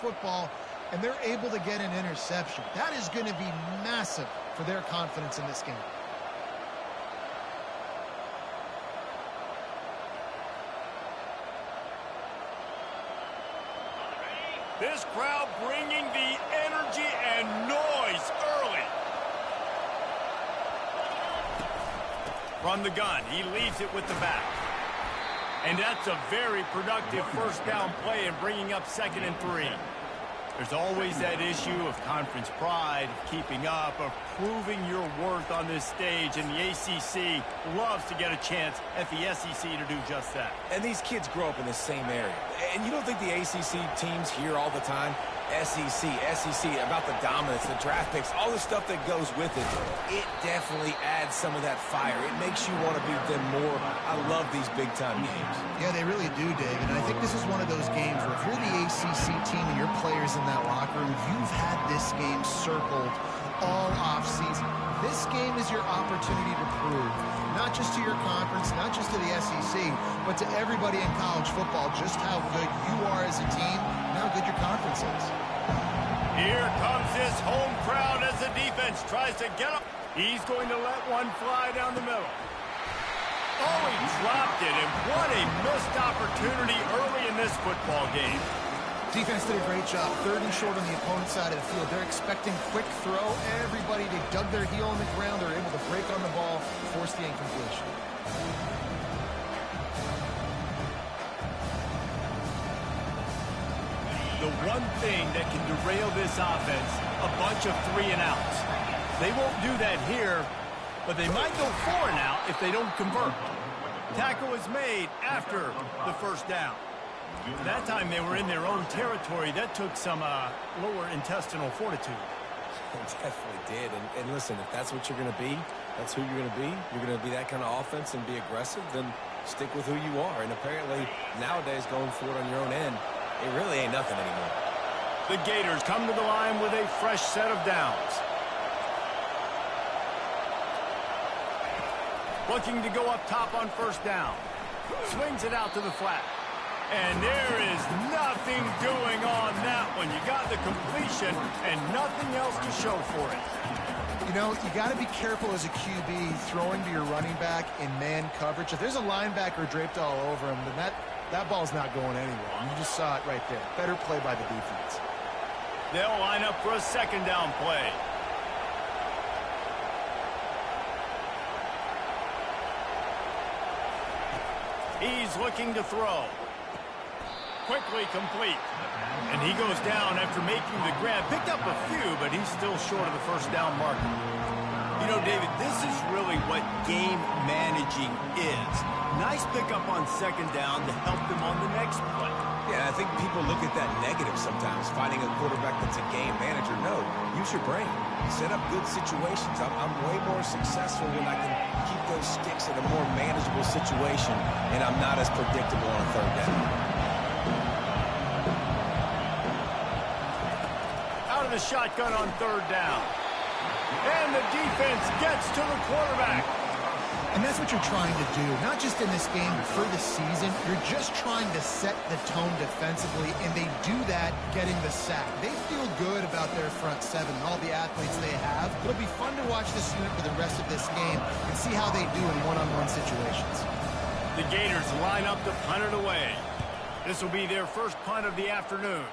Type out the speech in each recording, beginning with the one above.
football and they're able to get an interception. That is going to be massive for their confidence in this game. This crowd bringing the energy and noise early. From the gun, he leaves it with the back. And that's a very productive first down play in bringing up 2nd and 3. There's always that issue of conference pride, of keeping up, of proving your worth on this stage, and the ACC loves to get a chance at the SEC to do just that. And these kids grow up in the same area. And you don't think the ACC teams hear all the time, SEC, about the dominance, the draft picks, all the stuff that goes with it. It definitely adds some of that fire. It makes you want to beat them more. I love these big-time games. Yeah, they really do, David. And I think this is one of those games where if you're the ACC team and your players in that locker room, you've had this game circled all offseason. This game is your opportunity to prove, not just to your conference, not just to the SEC, but to everybody in college football, just how good you are as a team and how good your conference is. Here comes this home crowd as the defense tries to get up. He's going to let one fly down the middle. Oh, he dropped it, and what a missed opportunity early in this football game. Defense did a great job. 3rd and short on the opponent's side of the field. They're expecting quick throw. Everybody, they dug their heel on the ground. They're able to break on the ball, force the incompletion. The one thing that can derail this offense, a bunch of 3 and outs. They won't do that here, but they might go 4 and out if they don't convert. Tackle is made after the first down. That time they were in their own territory. That took some lower intestinal fortitude. It definitely did. And listen, if that's what you're going to be, that's who you're going to be. You're going to be that kind of offense and be aggressive, then stick with who you are. And apparently, nowadays, going for it on your own end, it really ain't nothing anymore. The Gators come to the line with a fresh set of downs. Looking to go up top on first down. Swings it out to the flat. And there is nothing doing on that one. You got the completion and nothing else to show for it. You know, you got to be careful as a QB throwing to your running back in man coverage. If there's a linebacker draped all over him, then that ball's not going anywhere. You just saw it right there. Better play by the defense. They'll line up for a 2nd down play. He's looking to throw. Quickly complete. And he goes down after making the grab. Picked up a few, but he's still short of the first down marker. You know, David, this is really what game managing is. Nice pickup on 2nd down to help them on the next play. Yeah, I think people look at that negative sometimes, finding a quarterback that's a game manager. No, use your brain. Set up good situations. I'm way more successful when I can keep those sticks in a more manageable situation, and I'm not as predictable on 3rd down. Out of the shotgun on 3rd down. And the defense gets to the quarterback. And that's what you're trying to do, not just in this game, but for the season. You're just trying to set the tone defensively, and they do that getting the sack. They feel good about their front 7 and all the athletes they have. It'll be fun to watch this unit for the rest of this game and see how they do in one-on-one situations. The Gators line up to punt it away. This will be their first punt of the afternoon.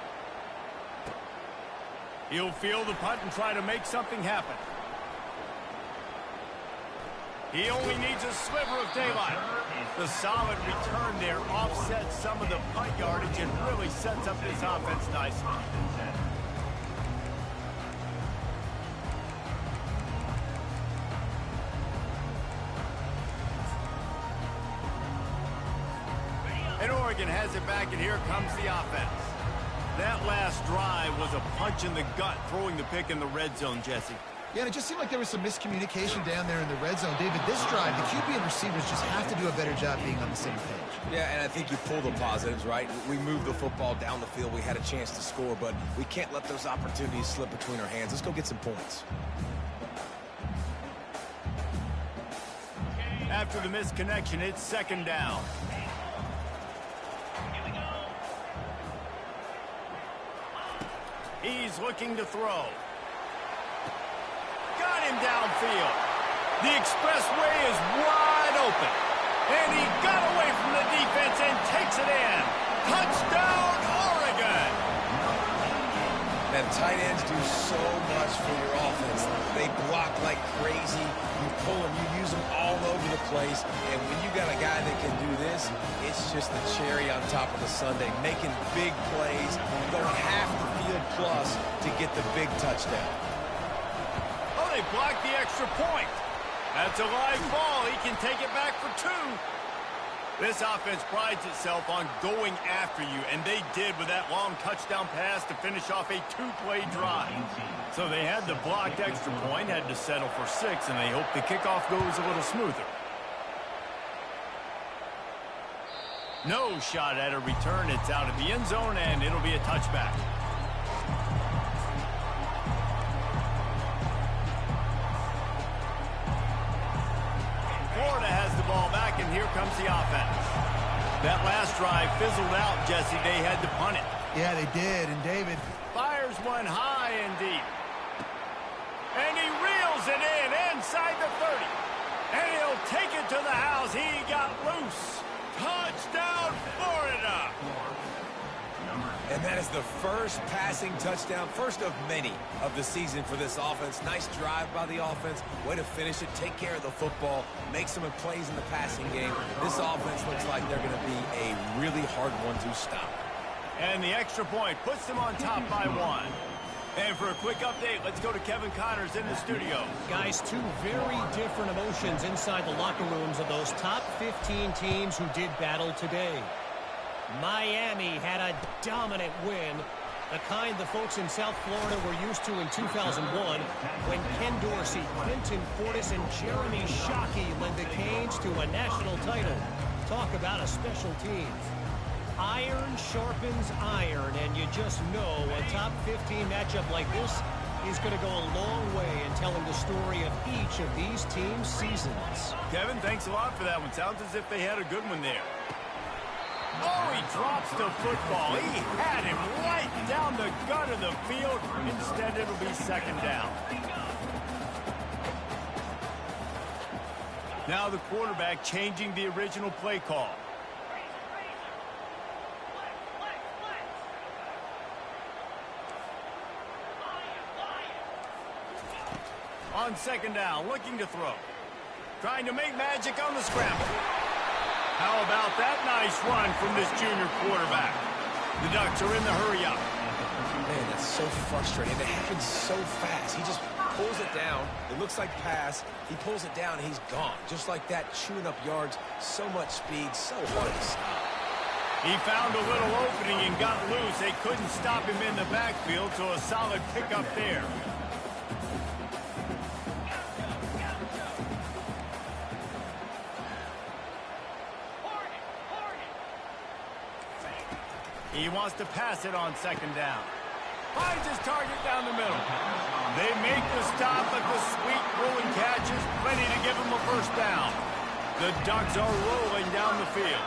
He'll field the punt and try to make something happen. He only needs a sliver of daylight. The solid return there offsets some of the punt yardage and really sets up this offense nicely. And Oregon has it back, and here comes the offense. That last drive was a punch in the gut, throwing the pick in the red zone, Jesse. Yeah, and it just seemed like there was some miscommunication down there in the red zone. David, this drive, the QB and receivers just have to do a better job being on the same page. Yeah, and I think you pull the positives, right? We moved the football down the field. We had a chance to score, but we can't let those opportunities slip between our hands. Let's go get some points. After the misconnection, it's 2nd down. He's looking to throw. Got him downfield. The expressway is wide open. And he got away from the defense and takes it in. Touchdown, Oregon! Man, tight ends do so much for your offense. They block like crazy. You pull them, you use them all over the place. And when you got a guy that can do this, it's just the cherry on top of the sundae, making big plays, going half the field plus to get the big touchdown. Oh, they blocked the extra point. That's a live ball. He can take it back for 2. This offense prides itself on going after you, and they did with that long touchdown pass to finish off a 2-play drive. So they had the blocked extra point, had to settle for 6, and they hope the kickoff goes a little smoother. No shot at a return. It's out of the end zone, and it'll be a touchback. Florida has the ball back, and here comes the offense. That last drive fizzled out, Jesse. They had to punt it. Yeah, they did. And David fires one high and deep. And he reels it in inside the 30. And he'll take it to the house. He got loose. Touchdown, Florida. And that is the first passing touchdown, first of many of the season for this offense. Nice drive by the offense. Way to finish it, take care of the football, make some plays in the passing game. This offense looks like they're going to be a really hard one to stop. And the extra point puts them on top by 1. And for a quick update, let's go to Kevin Connors in the studio. Guys, 2 very different emotions inside the locker rooms of those top 15 teams who did battle today. Miami had a dominant win, the kind the folks in South Florida were used to in 2001 when Ken Dorsey, Clinton Portis, and Jeremy Shockey led the Canes to a national title. Talk about a special team. Iron sharpens iron, and you just know a top 15 matchup like this is going to go a long way in telling the story of each of these teams' seasons. Kevin, thanks a lot for that one. Sounds as if they had a good one there. Oh, he drops the football. He had him right down the gut of the field. Instead, it'll be 2nd down. Now the quarterback changing the original play call. On 2nd down, looking to throw. Trying to make magic on the scramble. How about that nice run from this junior quarterback? The Ducks are in the hurry-up. Man, that's so frustrating. It happens so fast. He just pulls it down. It looks like pass. He pulls it down, and he's gone. Just like that, chewing up yards. So much speed, so hard to stop. He found a little opening and got loose. They couldn't stop him in the backfield, so a solid pickup there. He wants to pass it on 2nd down. Finds his target down the middle. They make the stop, but the sweet rolling catch is plenty to give him a 1st down. The Ducks are rolling down the field.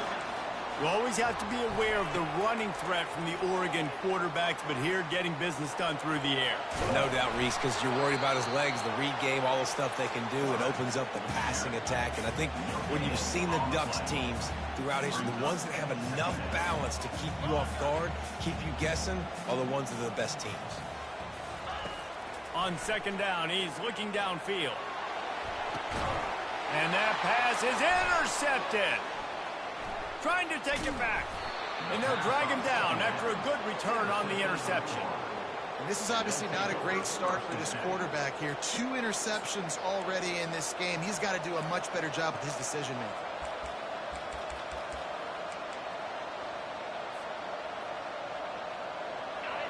You always have to be aware of the running threat from the Oregon quarterbacks, but here getting business done through the air. No doubt, Reese, because you're worried about his legs, the read game, all the stuff they can do. It opens up the passing attack. And I think when you've seen the Ducks teams throughout history, the ones that have enough balance to keep you off guard, keep you guessing, are the ones that are the best teams. On 2nd down, he's looking downfield. And that pass is intercepted. Trying to take it back. And they'll drag him down after a good return on the interception. And this is obviously not a great start for this quarterback here. 2 interceptions already in this game. He's got to do a much better job with his decision-making.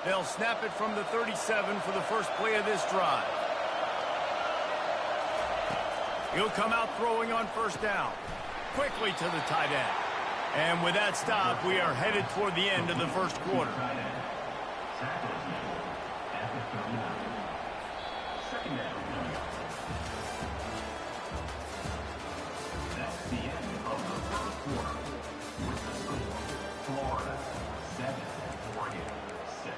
They'll snap it from the 37 for the first play of this drive. He'll come out throwing on 1st down. Quickly to the tight end. And with that stop, we are headed toward the end of the 1st quarter. That's the end of the 1st quarter. With the score, Florida 7, Oregon 6.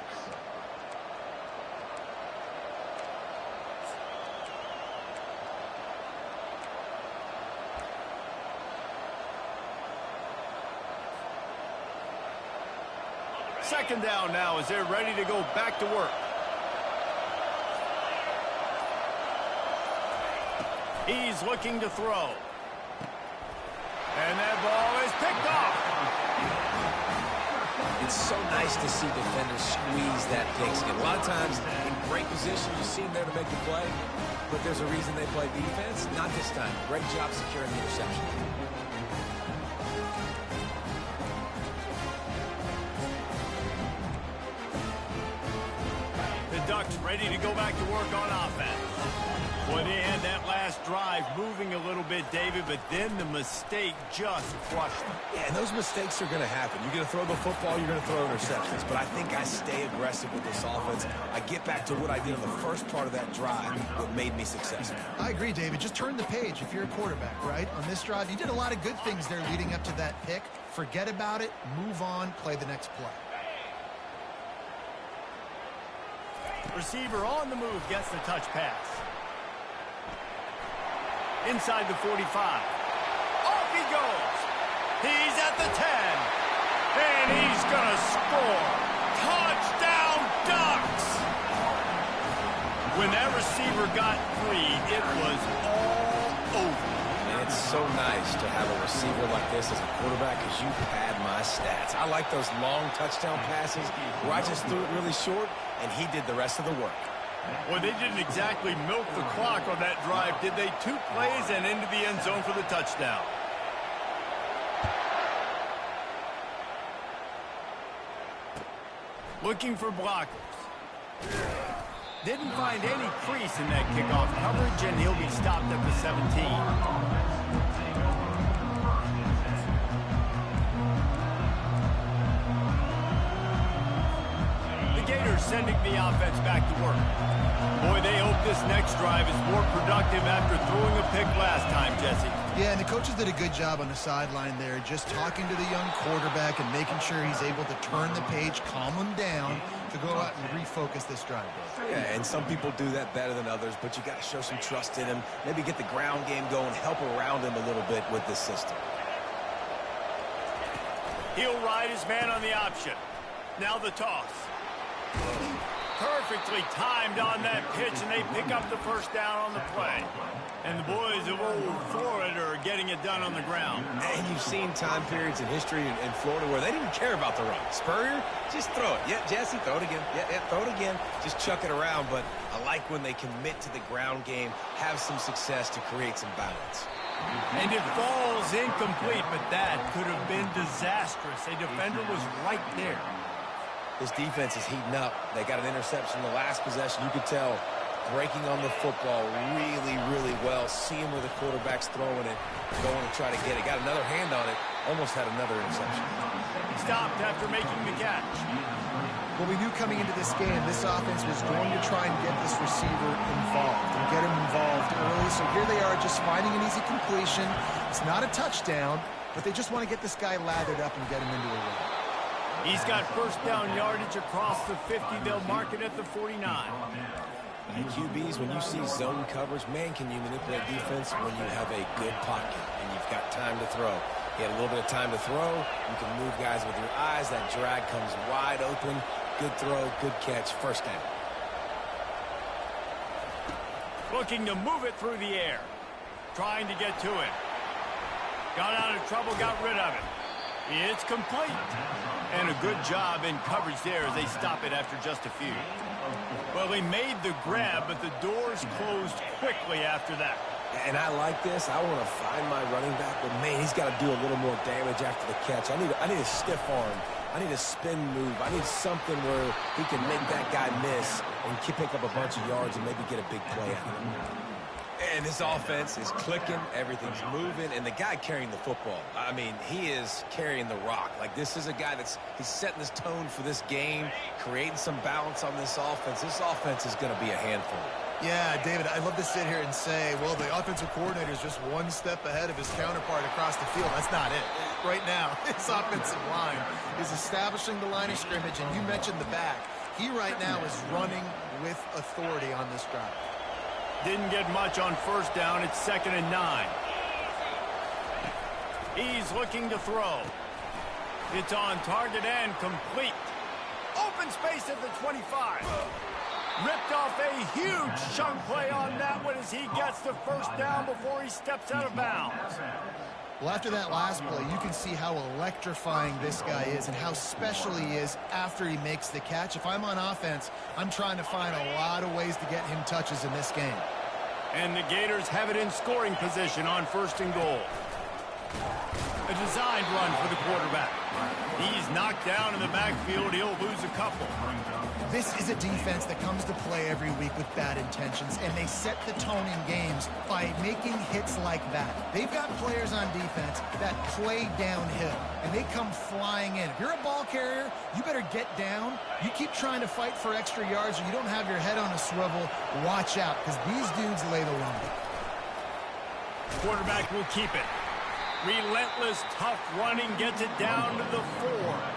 Second down now as they're ready to go back to work. He's looking to throw. And that ball is picked off. It's so nice to see defenders squeeze that pigskin. A lot of times, in great position, you see them there to make the play, but there's a reason they play defense. Not this time. Great job securing the interception. The Ducks ready to go back to work on offense. Boy, they had that last drive moving a little bit, David, but then the mistake just crushed them. Yeah, and those mistakes are going to happen. You're going to throw the football, you're going to throw interceptions. But I think I stay aggressive with this offense. I get back to what I did on the first part of that drive that made me successful. I agree, David. Just turn the page if you're a quarterback, right? On this drive, you did a lot of good things there leading up to that pick. Forget about it, move on, play the next play. Receiver on the move gets the touch pass. Inside the 45. Off he goes. He's at the 10. And he's going to score. Touchdown, Ducks! When that receiver got free, it was all over. And it's so nice to have a receiver like this as a quarterback because you pad my stats. I like those long touchdown passes where I just threw it really short and he did the rest of the work. Well, they didn't exactly milk the clock on that drive, did they? 2 plays and into the end zone for the touchdown. Looking for blockers. Didn't find any crease in that kickoff coverage, and he'll be stopped at the 17. Sending the offense back to work. Boy, they hope this next drive is more productive after throwing a pick last time, Jesse. Yeah, and the coaches did a good job on the sideline there, just talking to the young quarterback and making sure he's able to turn the page, calm him down, to go out and refocus this drive. Yeah, and some people do that better than others, but you got to show some trust in him, maybe get the ground game going, help around him a little bit with this system. He'll ride his man on the option. Now the toss. Perfectly timed on that pitch, and they pick up the first down on the play. And the boys of old Florida are getting it done on the ground. And you've seen time periods in history in Florida where they didn't care about the run. Spurrier, just throw it. Yeah, Jesse, throw it again. Yeah, throw it again. Just chuck it around. But I like when they commit to the ground game, have some success to create some balance. And it falls incomplete, but that could have been disastrous. A defender was right there. This defense is heating up. They got an interception in the last possession. You could tell breaking on the football really, really well. Seeing where the quarterback's throwing it, going to try to get it. Got another hand on it. Almost had another interception. Stopped after making the catch. Well, we knew coming into this game, this offense was going to try and get this receiver involved and get him involved early. So here they are just finding an easy completion. It's not a touchdown, but they just want to get this guy lathered up and get him into a run. He's got first down yardage across the 50. They'll mark it at the 49. And QBs, when you see zone coverage, man, can you manipulate defense when you have a good pocket and you've got time to throw. You had a little bit of time to throw. You can move guys with your eyes. That drag comes wide open. Good throw, good catch, first down. Looking to move it through the air. Trying to get to it. Got out of trouble, got rid of it. It's complete. And a good job in coverage there as they stop it after just a few. Well, he made the grab, but the doors closed quickly after that. And I like this. I want to find my running back, but, man, he's got to do a little more damage after the catch. I need a stiff arm. I need a spin move. I need something where he can make that guy miss and pick up a bunch of yards and maybe get a big play out of him. And this offense is clicking, everything's moving, and the guy carrying the football, I mean, he is carrying the rock. Like, this is a guy he's setting this tone for this game, creating some balance on this offense. This offense is going to be a handful. Yeah, David, I'd love to sit here and say, well, the offensive coordinator is just one step ahead of his counterpart across the field. That's not it. Right now, his offensive line is establishing the line of scrimmage, and you mentioned the back. He right now is running with authority on this drive. Didn't get much on first down. It's 2nd and 9. He's looking to throw. It's on target and complete. Open space at the 25. Ripped off a huge chunk play on that one as he gets the first down before he steps out of bounds. Well, after that last play, you can see how electrifying this guy is and how special he is after he makes the catch. If I'm on offense, I'm trying to find a lot of ways to get him touches in this game. And the Gators have it in scoring position on 1st and goal. A designed run for the quarterback. He's knocked down in the backfield. He'll lose a couple. This is a defense that comes to play every week with bad intentions, and they set the tone in games by making hits like that. They've got players on defense that play downhill, and they come flying in. If you're a ball carrier, you better get down. You keep trying to fight for extra yards, or you don't have your head on a swivel. Watch out, because these dudes lay the lumber. Quarterback will keep it. Relentless, tough running gets it down to the 4.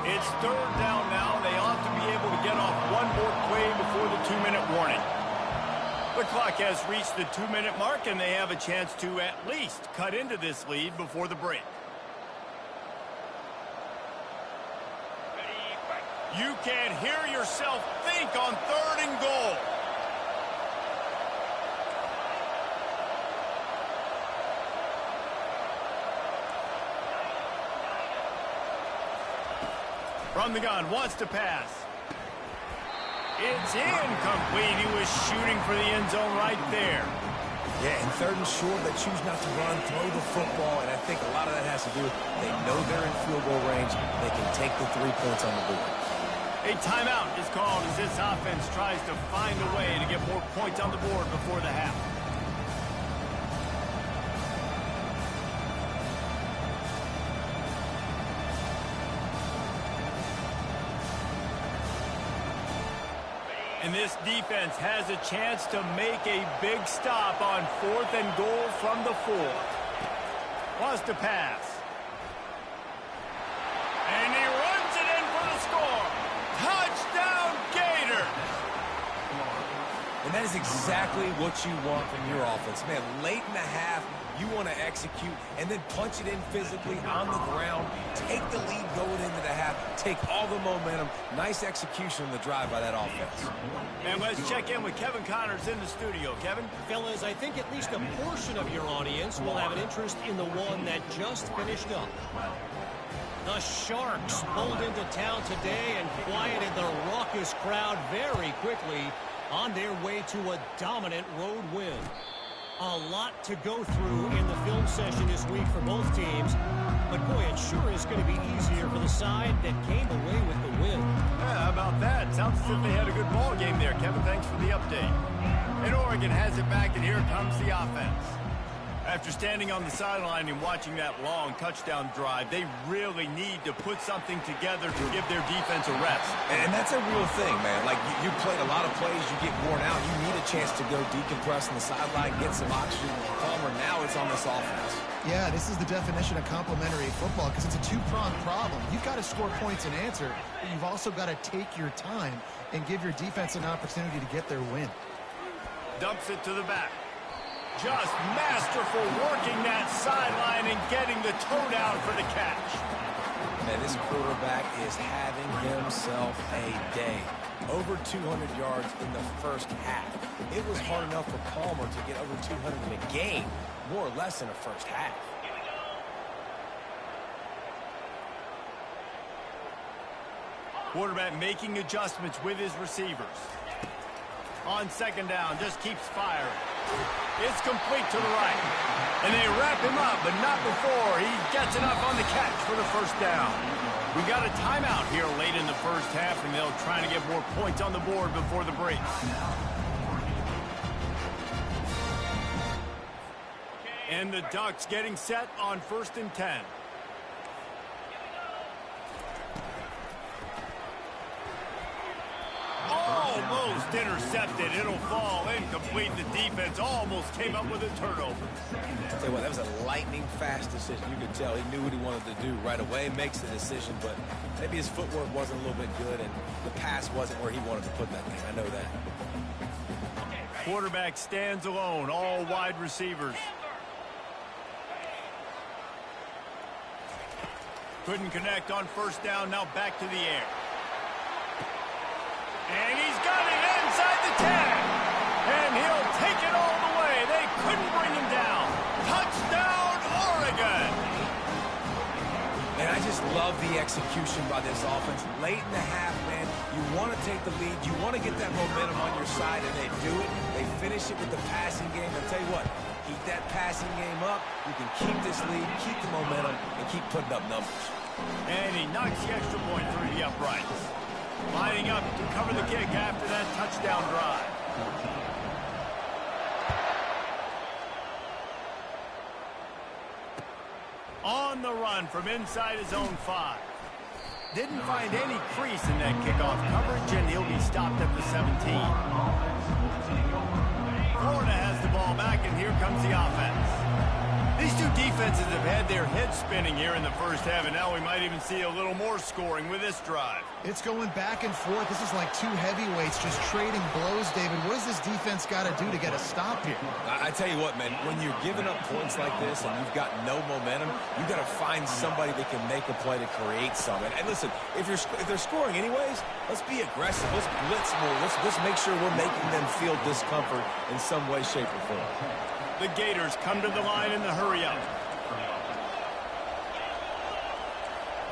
It's 3rd down now. They ought to be able to get off one more play before the 2-minute warning. The clock has reached the 2-minute mark, and they have a chance to at least cut into this lead before the break. You can hear yourself think on 3rd and goal. From the gun, wants to pass. It's incomplete. He was shooting for the end zone right there. Yeah, and 3rd and short, they choose not to run, throw the football, and I think a lot of that has to do with they know they're in field goal range. They can take the 3 points on the board. A timeout is called as this offense tries to find a way to get more points on the board before the half. And this defense has a chance to make a big stop on 4th and goal from the 4. Wants to pass. And he runs it in for the score. Touchdown, Gators! And that is exactly what you want from your offense. Man, late in the half, you want to execute and then punch it in physically on the ground. Take the lead going into the half. Take all the momentum. Nice execution on the drive by that offense. And let's check in with Kevin Connors in the studio. Kevin? Fellas, I think at least a portion of your audience will have an interest in the one that just finished up. The Sharks pulled into town today and quieted the raucous crowd very quickly on their way to a dominant road win. A lot to go through in the film session this week for both teams, but boy, it sure is going to be easier for the side that came away with the win. Yeah, how about that? Sounds as if they had a good ball game there, Kevin. Thanks for the update. And Oregon has it back, and here comes the offense. After standing on the sideline and watching that long touchdown drive, they really need to put something together to give their defense a rest. And that's a real thing, man. Like, you played a lot of plays, you get worn out. You need a chance to go decompress on the sideline, get some oxygen. Palmer, now it's on this offense. Yeah, this is the definition of complementary football because it's a two-pronged problem. You've got to score points and answer, but you've also got to take your time and give your defense an opportunity to get their win. Dumps it to the back. Just masterful working that sideline and getting the toe down for the catch. Man, this quarterback is having himself a day. Over 200 yards in the first half. It was hard enough for Palmer to get over 200 in a game, more or less in the first half. Quarterback making adjustments with his receivers. On 2nd down, just keeps firing. It's complete to the right. And they wrap him up, but not before he gets enough on the catch for the 1st down. We got a timeout here late in the first half, and they'll try to get more points on the board before the break. And the Ducks getting set on 1st and 10. Almost intercepted. It'll fall incomplete. The defense almost came up with a turnover. I'll tell you what, that was a lightning-fast decision. You could tell he knew what he wanted to do right away, makes the decision, but maybe his footwork wasn't a little bit good, and the pass wasn't where he wanted to put that thing. I know that. quarterback stands alone, all wide receivers. Couldn't connect on first down, now back to the air. And he's got it inside the 10. And he'll take it all the way. They couldn't bring him down. Touchdown, Oregon! And I just love the execution by this offense. Late in the half, man, you want to take the lead. You want to get that momentum on your side, and they do it. They finish it with the passing game. I'll tell you what, keep that passing game up. You can keep this lead, keep the momentum, and keep putting up numbers. And he knocks the extra point through the uprights. Lining up to cover the kick after that touchdown drive. On the run from inside his own 5. Didn't find any crease in that kickoff coverage, and he'll be stopped at the 17. Florida has the ball back, and here comes the offense. These two defenses have had their heads spinning here in the first half, and now we might even see a little more scoring with this drive. It's going back and forth. This is like two heavyweights just trading blows, David. What does this defense got to do to get a stop here? I tell you what, man, when you're giving up points like this and you've got no momentum, you've got to find somebody that can make a play to create something. And listen, if they're scoring anyways, let's be aggressive. Let's blitz more. Let's make sure we're making them feel discomfort in some way, shape, or form. The Gators come to the line in the hurry-up.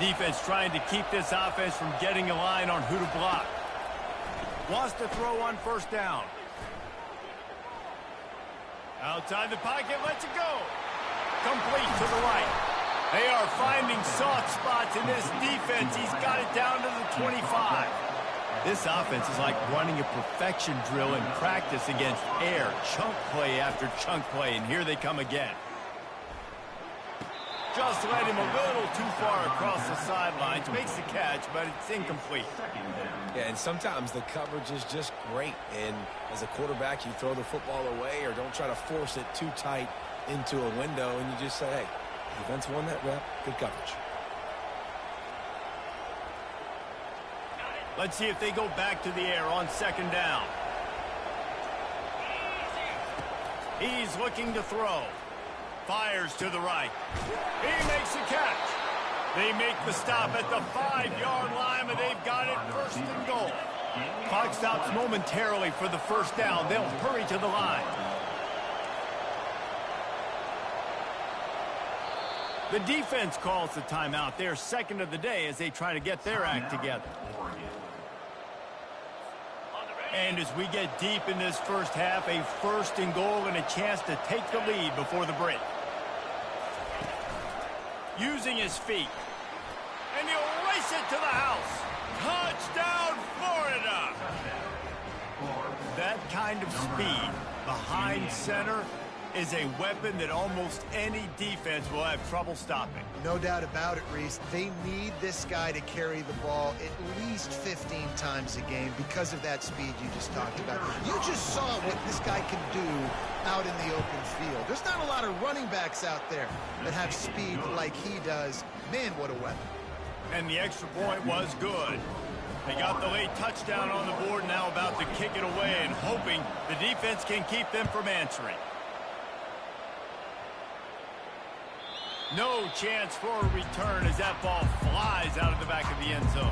Defense trying to keep this offense from getting a line on who to block. Wants to throw on first down. Outside the pocket, lets it go. Complete to the right. They are finding soft spots in this defense. He's got it down to the 25. This offense is like running a perfection drill in practice against air. Chunk play after chunk play, and here they come again. Just led him a little too far across the sidelines. Makes the catch, but it's incomplete. Yeah, and sometimes the coverage is just great. And as a quarterback, you throw the football away or don't try to force it too tight into a window, and you just say, hey, defense won that rep. Good coverage. Let's see if they go back to the air on second down. He's looking to throw. Fires to the right. He makes the catch. They make the stop at the 5-yard line, but they've got it first and goal. Clock stops momentarily for the first down. They'll hurry to the line. The defense calls the timeout. Their second of the day as they try to get their act together. And as we get deep in this first half, a first and goal and a chance to take the lead before the break. Using his feet. And he'll race it to the house. Touchdown, Florida! That kind of speed behind center is a weapon that almost any defense will have trouble stopping. No doubt about it, Reese. They need this guy to carry the ball at least 15 times a game because of that speed you just talked about. You just saw what this guy can do out in the open field. There's not a lot of running backs out there that have speed like he does. Man, what a weapon. And the extra point was good. They got the late touchdown on the board, now about to kick it away and hoping the defense can keep them from answering. No chance for a return as that ball flies out of the back of the end zone.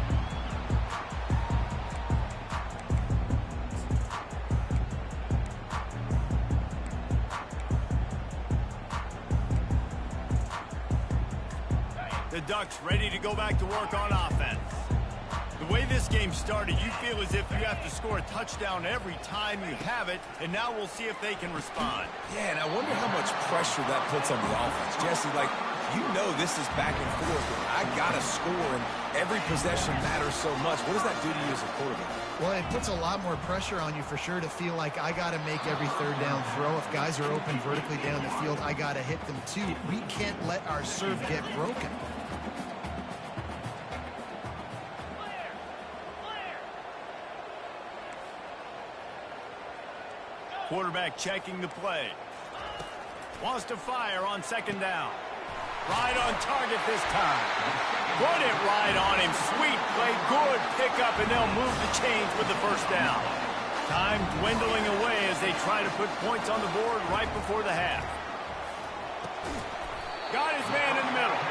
The Ducks ready to go back to work on offense. The way this game started, you feel as if you have to score a touchdown every time you have it, and now we'll see if they can respond. Yeah, and I wonder how much pressure that puts on the offense. Jesse, like, you know this is back and forth. I got to score, and every possession matters so much. What does that do to you as a quarterback? Well, it puts a lot more pressure on you for sure to feel like I got to make every third down throw. If guys are open vertically down the field, I got to hit them too. We can't let our serve get broken. Quarterback checking the play. Wants to fire on second down. Right on target this time. Put it right on him. Sweet play. Good pickup, and they'll move the chains with the first down. Time dwindling away as they try to put points on the board right before the half. Got his man in the middle.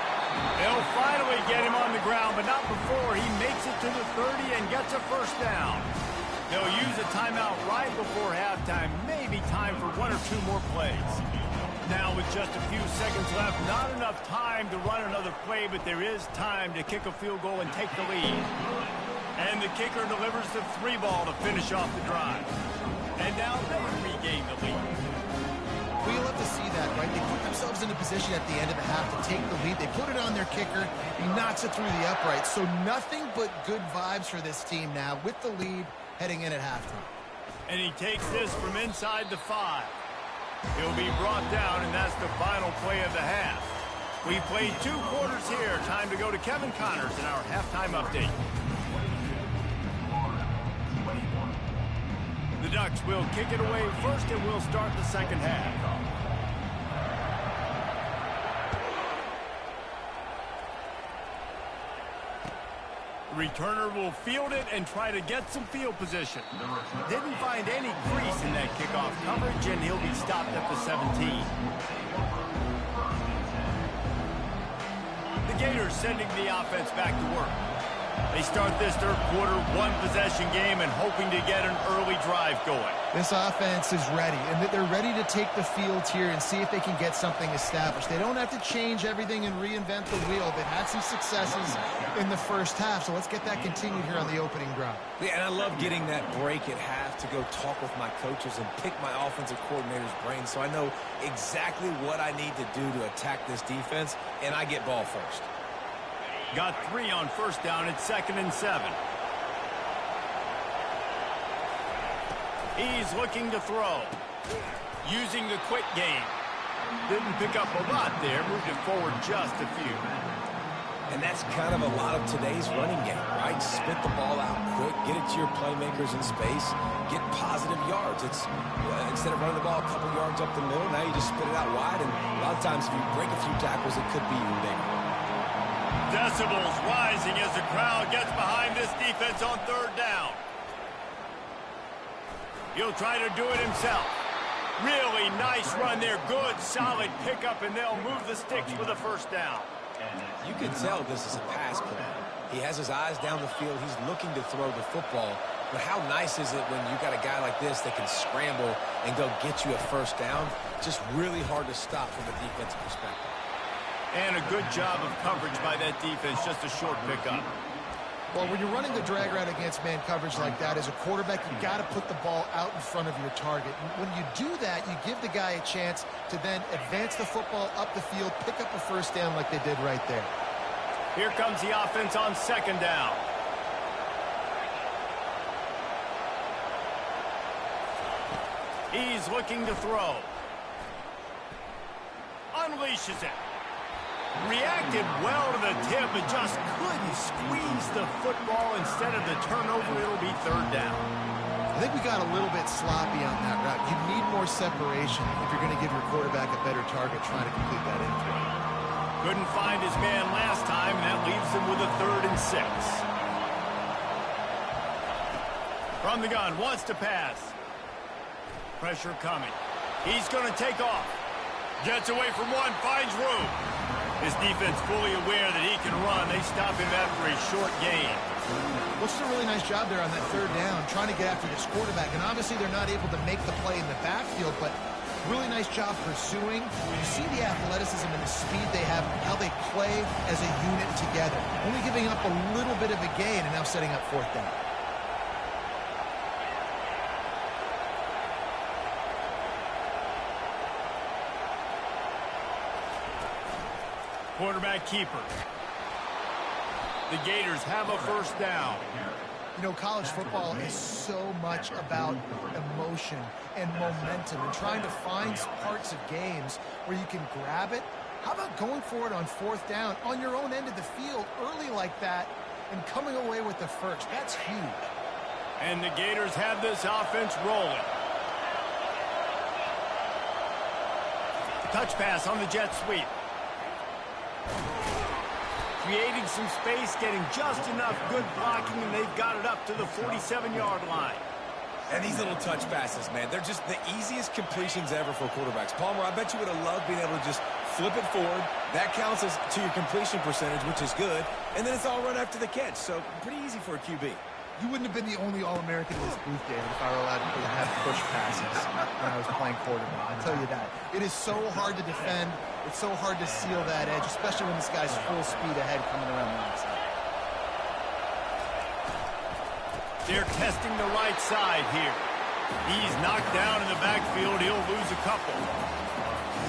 They'll finally get him on the ground, but not before he makes it to the 30 and gets a first down. They'll use a timeout right before halftime. Maybe time for one or two more plays. Now with just a few seconds left, not enough time to run another play, but there is time to kick a field goal and take the lead. And the kicker delivers the 3-ball to finish off the drive. And now they regain the lead. We love to see that, right? They put themselves in a position at the end of the half to take the lead. They put it on their kicker. He knocks it through the uprights. So nothing but good vibes for this team now with the lead heading in at halftime. And he takes this from inside the 5. He'll be brought down, and that's the final play of the half. We've played 2 quarters here. Time to go to Kevin Connors in our halftime update. The Ducks will kick it away first, and we'll start the second half. The returner will field it and try to get some field position. Didn't find any crease in that kickoff coverage, and he'll be stopped at the 17. The Gators sending the offense back to work. They start this third quarter one-possession game and hoping to get an early drive going. This offense is ready, and they're ready to take the field here and see if they can get something established. They don't have to change everything and reinvent the wheel. They've had some successes in the first half, so let's get that continued here on the opening drive. Yeah, and I love getting that break at half to go talk with my coaches and pick my offensive coordinator's brain so I know exactly what I need to do to attack this defense, and I get ball first. Got 3 on first down at 2nd and 7. He's looking to throw. Using the quick game. Didn't pick up a lot there. Moved it forward just a few. And that's kind of a lot of today's running game, right? Spit the ball out quick, get it to your playmakers in space, get positive yards. It's instead of running the ball a couple yards up the middle, now you just spit it out wide. And a lot of times if you break a few tackles, it could be even bigger. Decibels rising as the crowd gets behind this defense on third down. He'll try to do it himself. Really nice run there. Good, solid pickup, and they'll move the sticks for the first down. You can tell this is a pass play. He has his eyes down the field. He's looking to throw the football. But how nice is it when you got a guy like this that can scramble and go get you a first down? Just really hard to stop from a defensive perspective. And a good job of coverage by that defense, just a short pickup. Well, when you're running the drag route against man coverage like that, as a quarterback, you got to put the ball out in front of your target. And when you do that, you give the guy a chance to then advance the football up the field, pick up a first down like they did right there. Here comes the offense on 2nd down. He's looking to throw. Unleashes it. Reacted well to the tip, but just couldn't squeeze the football. Instead of the turnover, it'll be 3rd down. I think we got a little bit sloppy on that route. You need more separation if you're going to give your quarterback a better target trying to complete that in throw. Couldn't find his man last time, and that leaves him with a 3rd and 6. From the gun, wants to pass. Pressure coming. He's going to take off. Gets away from one, finds room. His defense fully aware that he can run. They stop him after a short gain. Looks a really nice job there on that 3rd down, trying to get after this quarterback. And obviously they're not able to make the play in the backfield, but really nice job pursuing. You see the athleticism and the speed they have, how they play as a unit together. Only giving up a little bit of a gain and now setting up 4th down. Quarterback keeper. The Gators have a first down. You know, college football is so much about emotion and momentum and trying to find parts of games where you can grab it. How about going for it on 4th down on your own end of the field early like that and coming away with the first? That's huge. And the Gators have this offense rolling. Touch pass on the jet sweep. Creating some space, getting just enough good blocking, and they've got it up to the 47-yard line. And these little touch passes, man, they're just the easiest completions ever for quarterbacks. Palmer, I bet you would have loved being able to just flip it forward. That counts as to your completion percentage, which is good. And then it's all run after the catch, so pretty easy for a QB. You wouldn't have been the only All-American in this booth, David, if I were allowed to have push passes when I was playing quarterback. I'll tell you that. It is so hard to defend. It's so hard to seal that edge, especially when this guy's full speed ahead coming around the outside. They're testing the right side here. He's knocked down in the backfield. He'll lose a couple.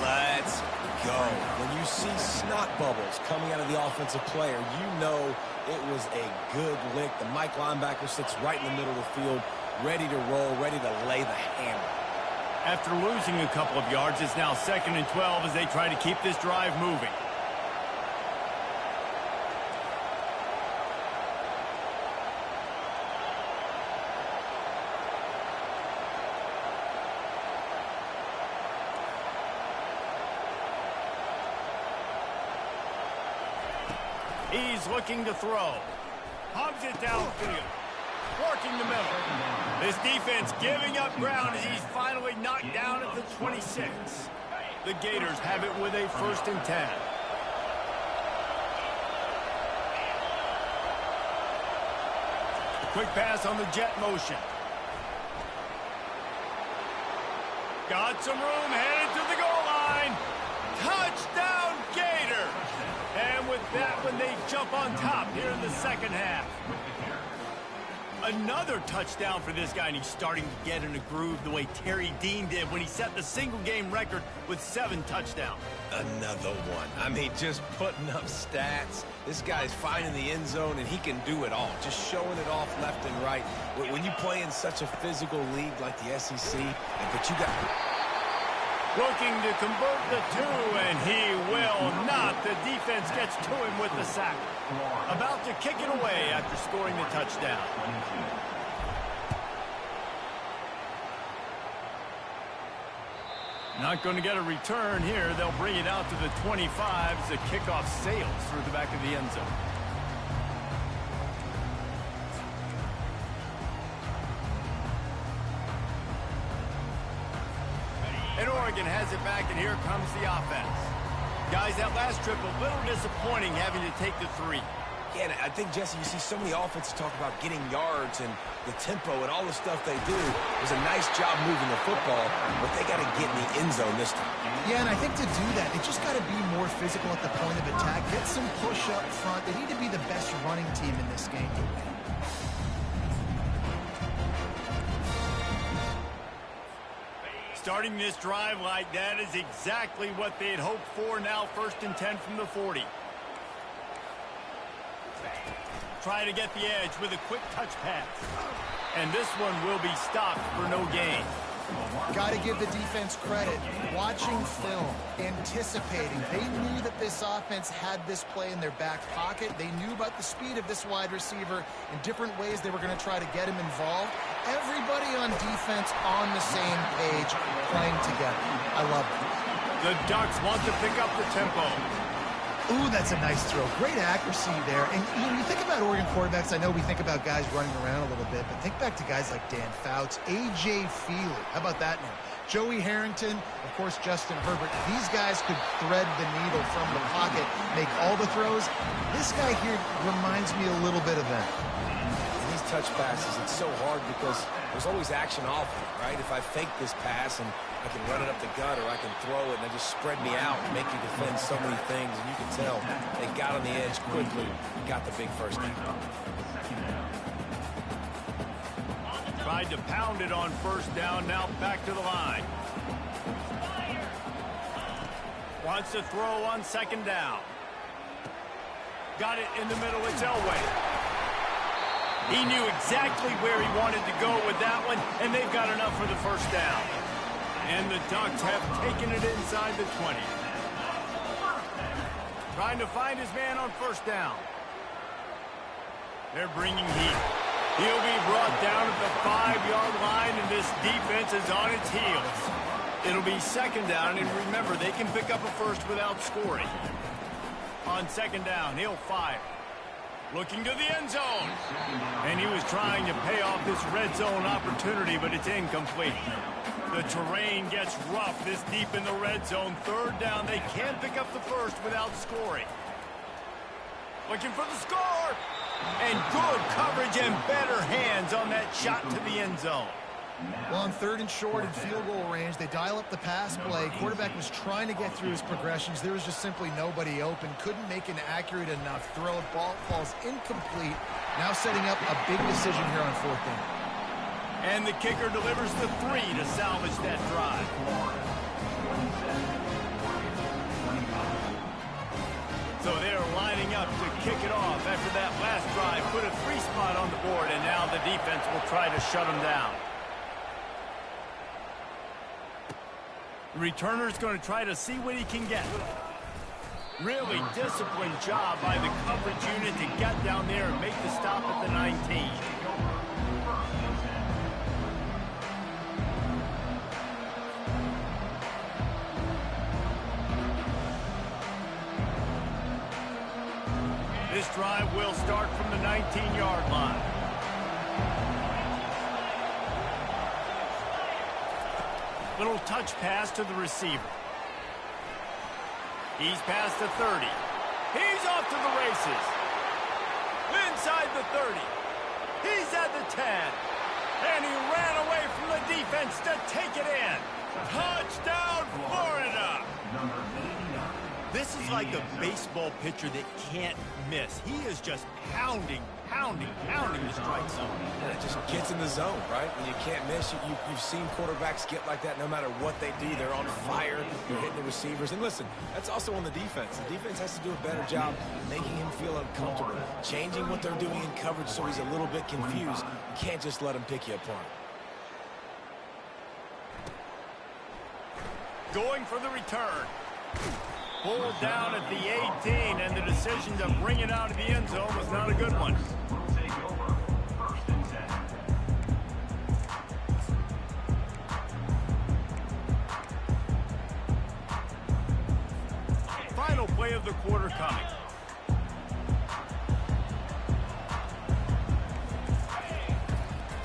Let's go. When you see snot bubbles coming out of the offensive player, you know it was a good lick. The Mike linebacker sits right in the middle of the field, ready to roll, ready to lay the hammer. After losing a couple of yards, it's now 2nd and 12 as they try to keep this drive moving. He's looking to throw. Hubs it downfield. Working the middle. This defense giving up ground as he's finally knocked down at the 26. The Gators have it with a 1st and 10. Quick pass on the jet motion. Got some room, headed to the goal line. Touchdown, Gators! And with that one, they jump on top here in the 2nd half. Another touchdown for this guy, and he's starting to get in a groove the way Terry Dean did when he set the single-game record with 7 touchdowns. Another one. I mean, just putting up stats. This guy's finding the end zone, and he can do it all. Just showing it off left and right. When you play in such a physical league like the SEC, but you got... Looking to convert the 2, and he will not. The defense gets to him with the sack. About to kick it away after scoring the touchdown. Not going to get a return here. They'll bring it out to the 25 as the kickoff sails through the back of the end zone. And Oregon has it back, and here comes the offense. Guys, that last trip, a little disappointing having to take the 3. Yeah, and I think, Jesse, you see so many offenses talk about getting yards and the tempo and all the stuff they do. It was a nice job moving the football, but they got to get in the end zone this time. Yeah, and I think to do that, they just got to be more physical at the point of attack, get some push up front. They need to be the best running team in this game to win. Starting this drive like that is exactly what they had hoped for. Now 1st and 10 from the 40. Try to get the edge with a quick touch pass. And this one will be stopped for no gain. Got to give the defense credit. Watching film, anticipating. They knew that this offense had this play in their back pocket. They knew about the speed of this wide receiver and different ways they were going to try to get him involved. Everybody on defense on the same page, playing together. I love it. The Ducks want to pick up the tempo. Ooh, that's a nice throw. Great accuracy there. And you think about Oregon quarterbacks, I know we think about guys running around a little bit, but think back to guys like Dan Fouts, A.J. Feely. How about that name? Joey Harrington, of course, Justin Herbert. These guys could thread the needle from the pocket, make all the throws. This guy here reminds me a little bit of that. These touch passes, it's so hard because there's always action off it, right? If I fake this pass and I can run it up the gut or I can throw it and they just spread me out and make you defend so many things, and you can tell they got on the edge quickly and got the big 1st down. Tried to pound it on 1st down, now back to the line. Wants to throw on 2nd down. Got it in the middle, it's Elway. He knew exactly where he wanted to go with that one, and they've got enough for the 1st down. And the Ducks have taken it inside the 20. Trying to find his man on 1st down. They're bringing heat. He'll be brought down at the 5-yard line, and this defense is on its heels. It'll be 2nd down, and remember, they can pick up a 1st without scoring. On 2nd down, he'll fire. Looking to the end zone. And he was trying to pay off this red zone opportunity, but it's incomplete. The terrain gets rough this deep in the red zone. Third down, they can't pick up the first without scoring. Looking for the score. And good coverage and better hands on that shot to the end zone. Well, on 3rd and short and field goal range, they dial up the pass play. Quarterback was trying to get through his progressions. There was just simply nobody open. Couldn't make an accurate enough throw. Ball falls incomplete. Now setting up a big decision here on 4th down. And the kicker delivers the 3 to salvage that drive. So they're lining up to kick it off after that last drive. Put a 3 spot on the board, and now the defense will try to shut them down. The returner's going to try to see what he can get. Really disciplined job by the coverage unit to get down there and make the stop at the 19. This drive will start from the 19-yard line. Little touch pass to the receiver. He's past the 30. He's off to the races. Inside the 30. He's at the 10. And he ran away from the defense to take it in. Touchdown, Florida! This is like a baseball pitcher that can't miss. He is just pounding the strike zone. And it just gets in the zone, right? When you can't miss, you've seen quarterbacks get like that no matter what they do. They're on fire. They're hitting the receivers. And listen, that's also on the defense. The defense has to do a better job making him feel uncomfortable, changing what they're doing in coverage so he's a little bit confused. You can't just let him pick you apart. Going for the return. Pulled down at the 18, and the decision to bring it out of the end zone was not a good one. Final play of the quarter coming.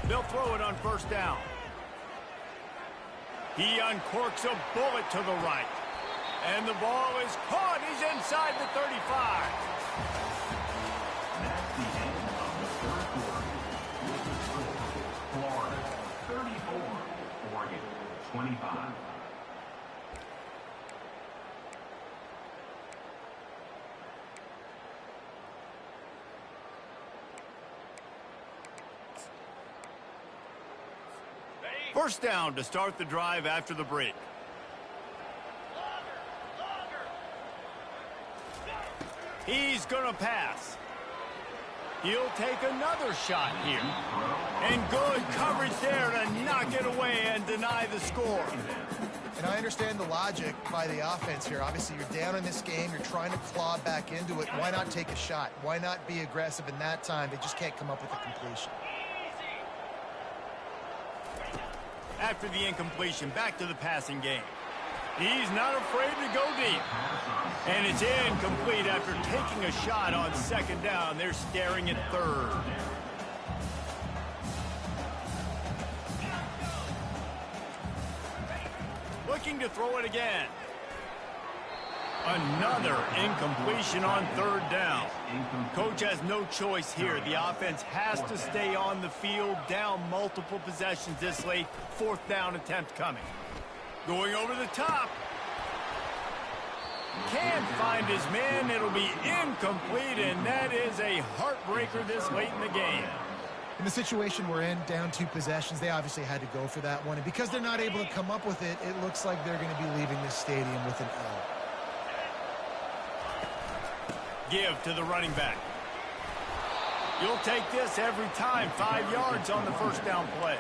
They'll throw it on 1st down. He uncorks a bullet to the right. And the ball is caught. He's inside the 35. That's the end of the 3rd quarter. Florida 34, Oregon 25. First down to start the drive after the break. He's going to pass. He'll take another shot here. And good coverage there to knock it away and deny the score. And I understand the logic by the offense here. Obviously, you're down in this game. You're trying to claw back into it. Why not take a shot? Why not be aggressive in that time? They just can't come up with a completion. After the incompletion, back to the passing game. He's not afraid to go deep. And it's incomplete after taking a shot on 2nd down. They're staring at 3rd. Looking to throw it again. Another incompletion on 3rd down. Coach has no choice here. The offense has to stay on the field, down multiple possessions this late. 4th down attempt coming. Going over the top. Can't find his man. It'll be incomplete, and that is a heartbreaker this late in the game. In the situation we're in, down 2 possessions, they obviously had to go for that one. And because they're not able to come up with it, it looks like they're going to be leaving this stadium with an L. Give to the running back. You'll take this every time. 5 yards on the 1st down play.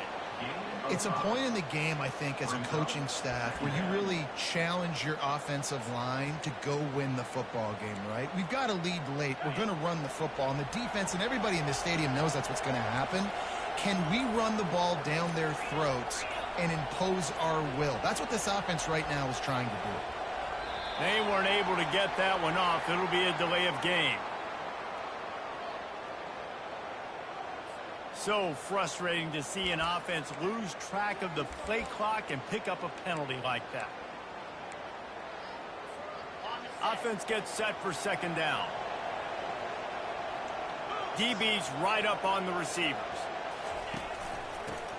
It's a point in the game, I think, as a coaching staff where you really challenge your offensive line to go win the football game, right? We've got to lead late. We're going to run the football, and the defense and everybody in the stadium knows that's what's going to happen. Can we run the ball down their throats and impose our will? That's what this offense right now is trying to do. They weren't able to get that one off. It'll be a delay of game. so frustrating to see an offense lose track of the play clock and pick up a penalty like that. Offense gets set for second down. DB's right up on the receivers.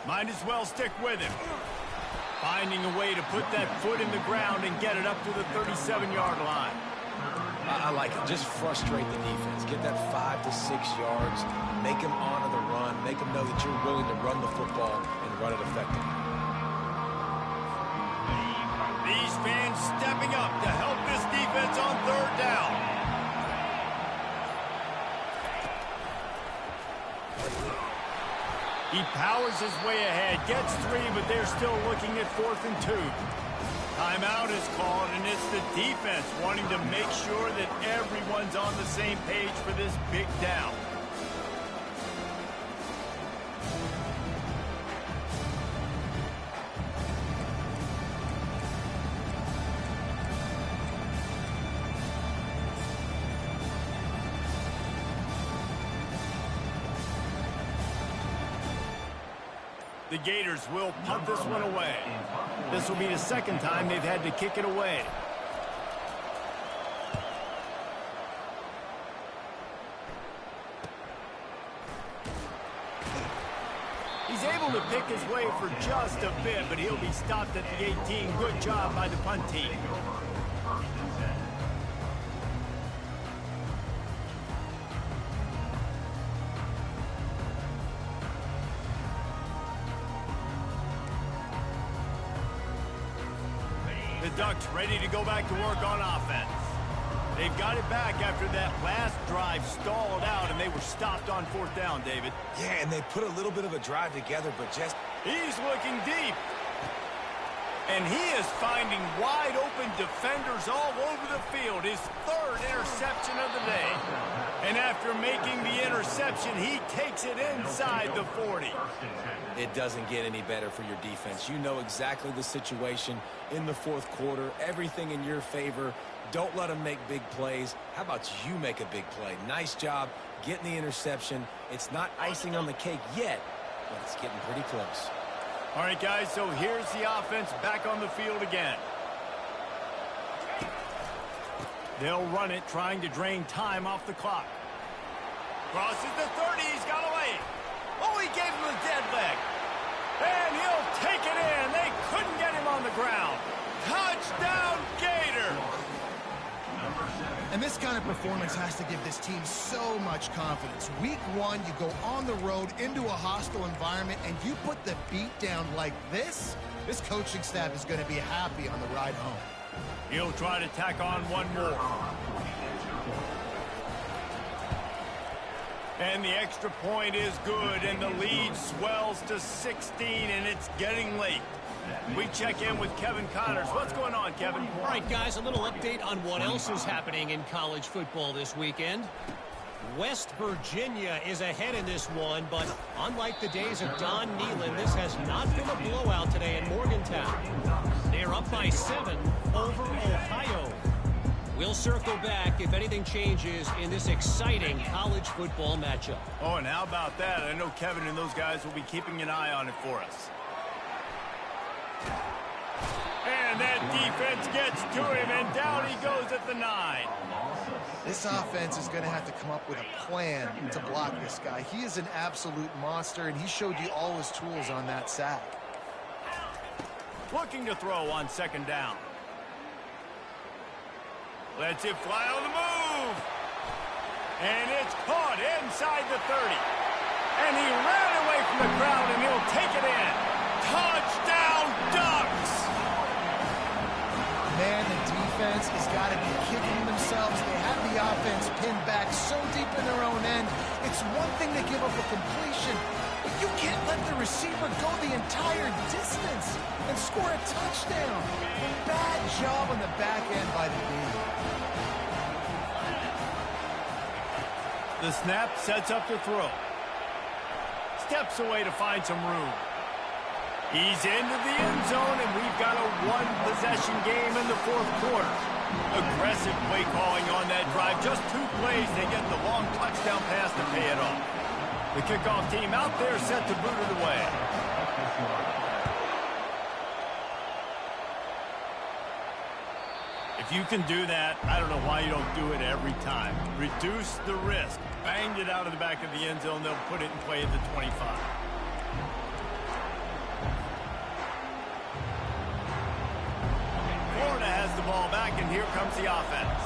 Might as well stick with him. Finding a way to put that foot in the ground and get it up to the 37-yard line. I like it. Just frustrate the defense. Get that 5 to 6 yards. Make them honor the run. Make them know that you're willing to run the football and run it effectively. These fans stepping up to help this defense on third down. He powers his way ahead, gets 3, but they're still looking at 4th and 2. Timeout is called, and it's the defense wanting to make sure that everyone's on the same page for this big down. The Gators will punt this one away. This will be the second time they've had to kick it away. He's able to pick his way for just a bit, but he'll be stopped at the 18. Good job by the punt team. The Ducks ready to go back to work on offense. They've got it back after that last drive stalled out, and they were stopped on 4th down, David. Yeah, and they put a little bit of a drive together, but just... He's looking deep. And he is finding wide-open defenders all over the field. His 3rd interception of the day. And after making the interception, he takes it inside the 40. It doesn't get any better for your defense. You know exactly the situation in the 4th quarter. Everything in your favor. Don't let them make big plays. How about you make a big play? Nice job getting the interception. It's not icing on the cake yet, but it's getting pretty close. All right, guys, so here's the offense back on the field again. They'll run it, trying to drain time off the clock. Crosses the 30. He's got away. Oh, he gave him a dead leg. And he'll take it in. They couldn't get him on the ground. Touchdown, Gator. And this kind of performance has to give this team so much confidence. Week 1, you go on the road into a hostile environment, and you put the beat down like this, this coaching staff is going to be happy on the ride home. He'll try to tack on one more. And the extra point is good, and the lead swells to 16, and it's getting late. We check in with Kevin Connors. What's going on, Kevin? All right, guys, a little update on what else is happening in college football this weekend. West Virginia is ahead in this one, but unlike the days of Don Nehlen, this has not been a blowout today in Morgantown. They're up by 7 over Ohio. We'll circle back if anything changes in this exciting college football matchup. Oh, and how about that? I know Kevin and those guys will be keeping an eye on it for us. And that defense gets to him, and down he goes at the 9. This offense is going to have to come up with a plan to block this guy. He is an absolute monster, and he showed you all his tools on that sack. Looking to throw on second down. Lets it fly on the move. And it's caught inside the 30. And he ran away from the crowd, and he'll take it in. Touchdown, Ducks! Man, the defense has got to be kicking themselves. They have the offense pinned back so deep in their own end. It's one thing to give up a completion, but you can't let the receiver go the entire distance and score a touchdown. Bad job on the back end by the D. The snap sets up to throw. Steps away to find some room. He's into the end zone, and we've got a one-possession game in the 4th quarter. Aggressive play calling on that drive. Just 2 plays, they get the long touchdown pass to pay it off. The kickoff team out there set to boot it away. If you can do that, I don't know why you don't do it every time. Reduce the risk. Banged it out of the back of the end zone. They'll put it in play at the 25. Florida has the ball back, and here comes the offense.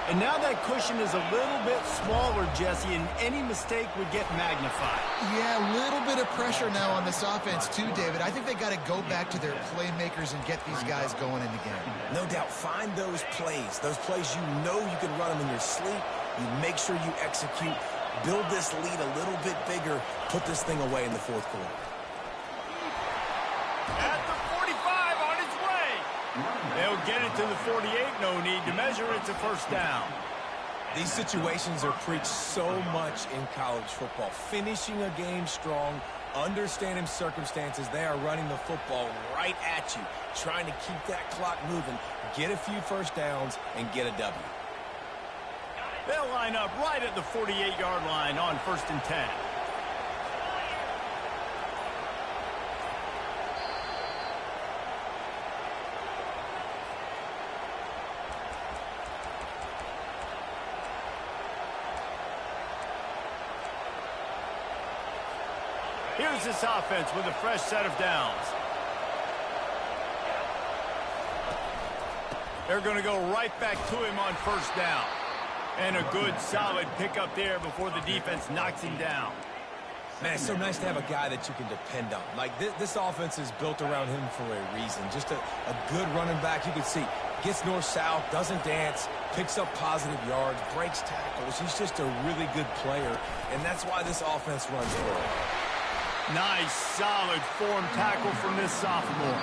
And now that cushion is a little bit smaller, Jesse, and any mistake would get magnified. Yeah, a little bit of pressure now on this offense too, David. I think they got to go back to their playmakers and get these guys going in the game. No doubt, find those plays you know you can run them in your sleep. You make sure you execute, build this lead a little bit bigger, put this thing away in the fourth quarter. At the 45, on its way. They'll get it to the 48, no need to measure. It's a first down. These situations are preached so much in college football. Finishing a game strong, understanding circumstances. They are running the football right at you, trying to keep that clock moving, get a few first downs, and get a W. They'll line up right at the 48-yard line on 1st and 10. Here's this offense with a fresh set of downs. They're going to go right back to him on 1st down. And a good, solid pickup there before the defense knocks him down. Man, it's so nice to have a guy that you can depend on. Like, this offense is built around him for a reason. Just a good running back. You can see, gets north-south, doesn't dance, picks up positive yards, breaks tackles. He's just a really good player, and that's why this offense runs well. Nice, solid form tackle from this sophomore.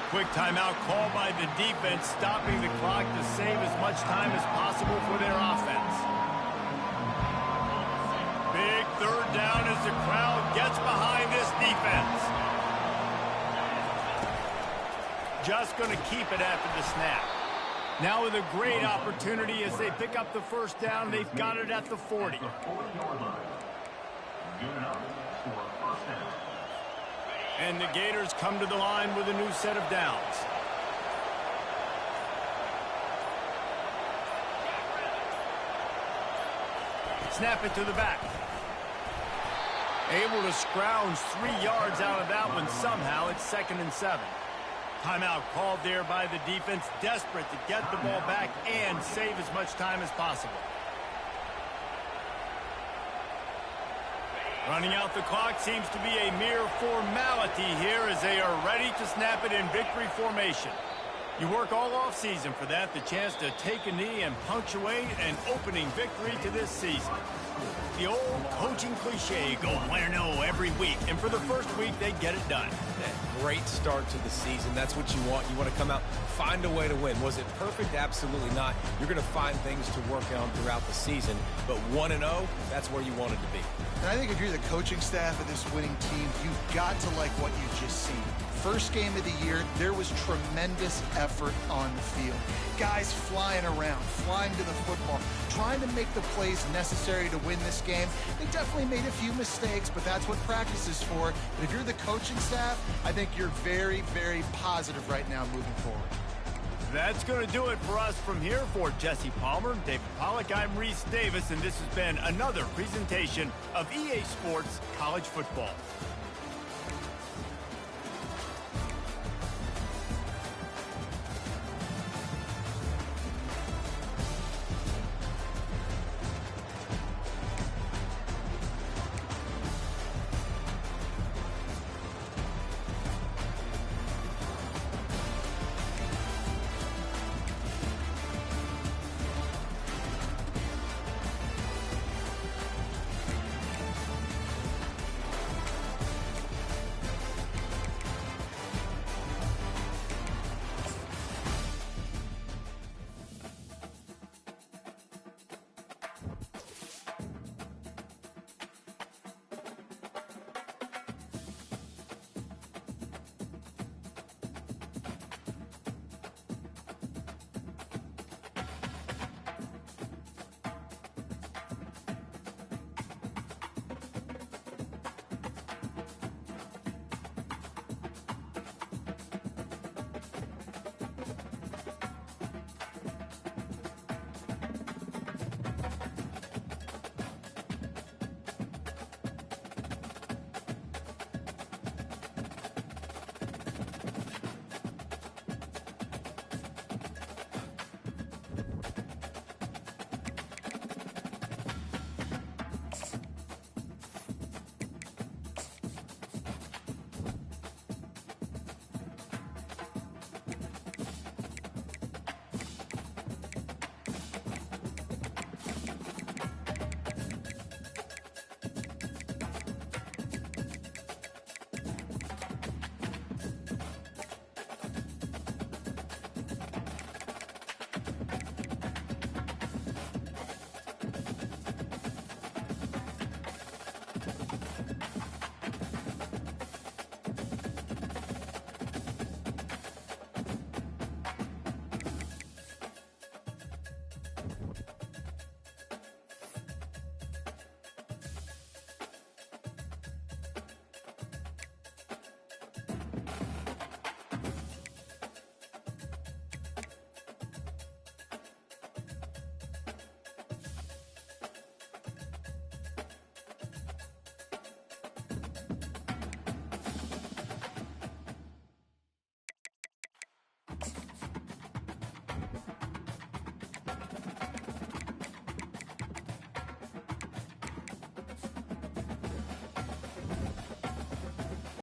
Quick timeout called by the defense, stopping the clock to save as much time as possible for their offense. Big 3rd down as the crowd gets behind this defense. Just going to keep it after the snap. Now with a great opportunity as they pick up the 1st down. They've got it at the 40. And the Gators come to the line with a new set of downs. Snap it to the back. Able to scrounge 3 yards out of that one somehow. It's 2nd and 7. Timeout called there by the defense, desperate to get the ball back and save as much time as possible. Running out the clock seems to be a mere formality here as they are ready to snap it in victory formation. You work all offseason for that, the chance to take a knee and punctuate an opening victory to this season. The old coaching cliche, go win or no every week, and for the first week, they get it done. Great start to the season. That's what you want. You want to come out, find a way to win. Was it perfect? Absolutely not. You're going to find things to work on throughout the season, but 1-0, that's where you want it to be. And I think if you're the coaching staff of this winning team, you've got to like what you've just seen. First game of the year, there was tremendous effort on the field. Guys flying around, flying to the football, trying to make the plays necessary to win this game. They definitely made a few mistakes, but that's what practice is for. But if you're the coaching staff, I think you're very, very positive right now moving forward. That's going to do it for us from here. For Jesse Palmer, David Pollack, I'm Reese Davis, and this has been another presentation of EA Sports College Football.